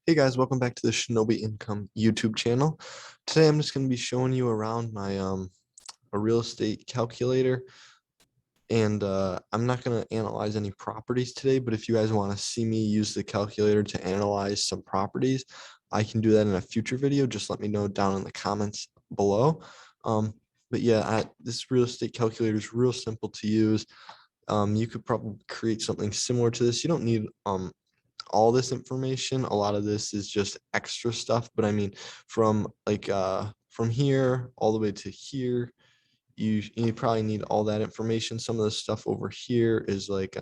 Hey guys, welcome back to the Shinobi Income YouTube channel. Today I'm just going to be showing you around my a real estate calculator, and I'm not going to analyze any properties today, but if you guys want to see me use the calculator to analyze some properties, I can do that in a future video. Just let me know down in the comments below. But yeah, this real estate calculator is real simple to use. You could probably create something similar to this. You don't need all this information. A lot of this is just extra stuff, but I mean, from here all the way to here, you probably need all that information. Some of the stuff over here is like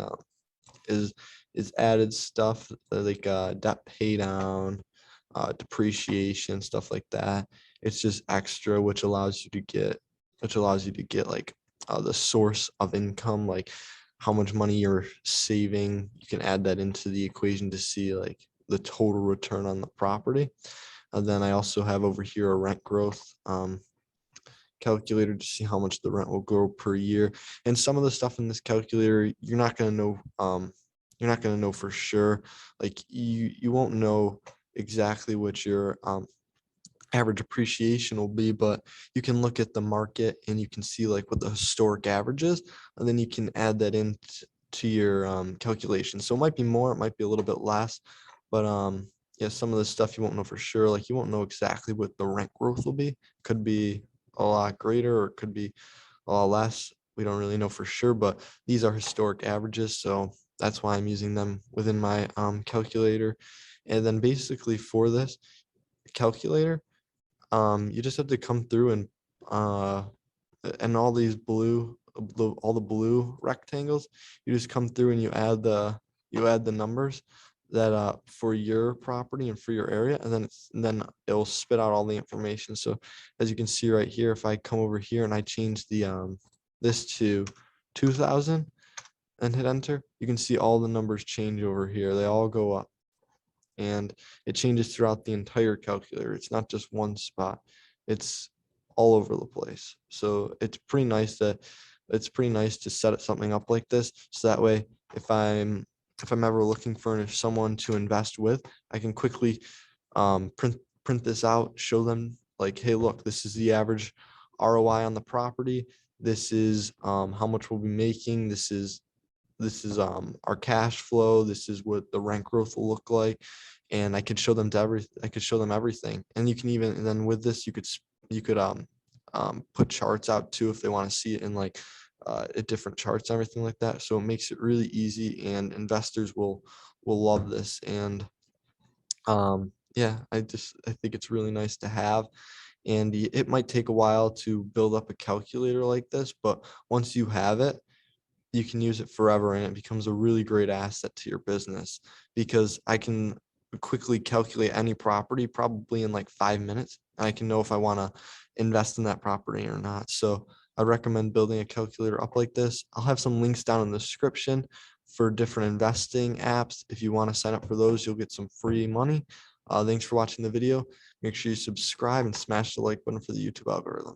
is is added stuff, like debt pay down, depreciation, stuff like that. It's just extra, which allows you to get like the source of income, like how much money you're saving. You can add that into the equation to see like the total return on the property. And then I also have over here a rent growth calculator to see how much the rent will grow per year. And some of the stuff in this calculator, you're not going to know. You're not going to know for sure. Like you won't know exactly what your average appreciation will be, but you can look at the market and you can see like what the historic average is, and then you can add that in to your calculation. So it might be more, it might be a little bit less, but yeah, some of the stuff you won't know for sure. Like you won't know exactly what the rent growth will be. Could be a lot greater or it could be a lot less. We don't really know for sure, but these are historic averages, so that's why I'm using them within my calculator. And then basically for this calculator, you just have to come through uh and all the blue rectangles, you just come through and you add the numbers that for your property and for your area, and then it'll spit out all the information. So as you can see right here, if I come over here and I change the this to 2000 and hit enter, you can see all the numbers change over here. They all go up, and it changes throughout the entire calculator. It's not just one spot. It's all over the place. So it's pretty nice to set something up like this. So that way, if I'm ever looking for someone to invest with, I can quickly print this out, show them like, hey, look, this is the average ROI on the property. This is how much we'll be making. This is our cash flow. This is what the rent growth will look like, and I could show them I could show them everything. And you can even, and then with this, you could put charts out too if they want to see it in like different charts and everything like that. So it makes it really easy, and investors will love this. And yeah, I think it's really nice to have. And it might take a while to build up a calculator like this, but once you have it, you can use it forever, and it becomes a really great asset to your business, because I can quickly calculate any property probably in like 5 minutes. And I can know if I want to invest in that property or not. So I recommend building a calculator up like this. I'll have some links down in the description for different investing apps. If you want to sign up for those, you'll get some free money. Thanks for watching the video. Make sure you subscribe and smash the like button for the YouTube algorithm.